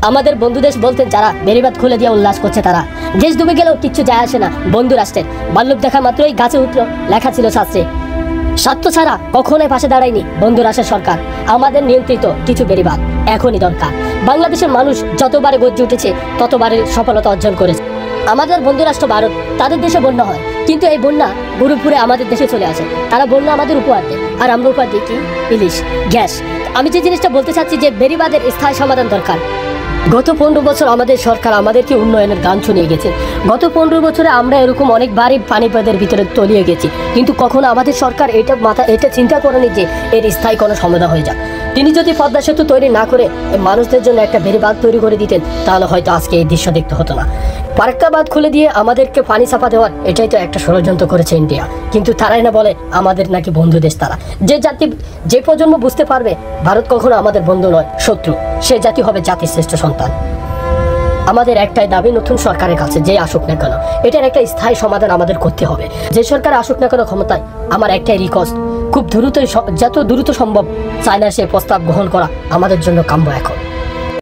আমাদের বন্ধু দেশ বলতেন যারা বেড়িবাঁধ খুলে দিয়ে উল্লাস করছে তারা, দেশ ডুবে গেলেও কিচ্ছু যায় আসে না বন্ধু রাষ্ট্রের। বাল্যক দেখা মাত্রই গাছে উঠল, লেখা ছিল শাস্ত্রে। স্বার্থ ছাড়া কখনোই পাশে দাঁড়ায়নি বন্ধু রাষ্ট্রের সরকার। আমাদের নিয়ন্ত্রিত কিছু বেড়িবাঁধ এখনই দরকার। বাংলাদেশের মানুষ যতবারে গর্জে উঠেছে ততবারে সফলতা অর্জন করেছে। আমাদের বন্ধু রাষ্ট্র ভারত, তাদের দেশে বন্যা হয়, কিন্তু এই বন্যা গুরুপুরে আমাদের দেশে চলে আসে। তারা বন্যা আমাদের উপহার দেয়, আর আমরা উপহার দিই কি? ইলিশ, গ্যাস। আমি যে জিনিসটা বলতে চাচ্ছি যে বেড়িবাঁধের স্থায়ী সমাধান দরকার। গত 15 বছর আমাদের সরকার আমাদেরকে উন্নয়নের গান শুনিয়ে গেছে। গত 15 বছরে আমরা এরকম অনেকবারই পানিপথের ভিতরে তলিয়ে গেছি, কিন্তু কখনো আমাদের সরকার এটা চিন্তা করেনি যে এর স্থায়ী কোনো সমাধান হয়ে যাক। তিনি যদি পদ্মা সেতু তৈরি না করে মানুষদের জন্য একটা বেড়িবাঁধ তৈরি করে দিতেন, তাহলে হয়তো আজকে এই দৃশ্য দেখতে হতো না। ফারাক্কা বাঁধ খুলে দিয়ে আমাদেরকে পানি চাপা দেওয়ার এটাই তো একটা ষড়যন্ত্র করেছে ইন্ডিয়া। কিন্তু তারাই না বলে আমাদের নাকি বন্ধু দেশ তারা। যে প্রজন্ম বুঝতে পারবে ভারত কখনো আমাদের বন্ধু নয়, শত্রু, সে জাতি হবে জাতির শ্রেষ্ঠ সন্তান। আমাদের একটাই দাবি নতুন সরকারের কাছে, যে আসুক না কেন এটার একটা স্থায়ী সমাধান আমাদের করতে হবে। যে সরকার আসুক না কেন ক্ষমতায়, আমার একটাই রিকোয়েস্ট, খুব দ্রুত, যত দ্রুত সম্ভব চায়নার সেই প্রস্তাব গ্রহণ করা আমাদের জন্য কাম্য এখন।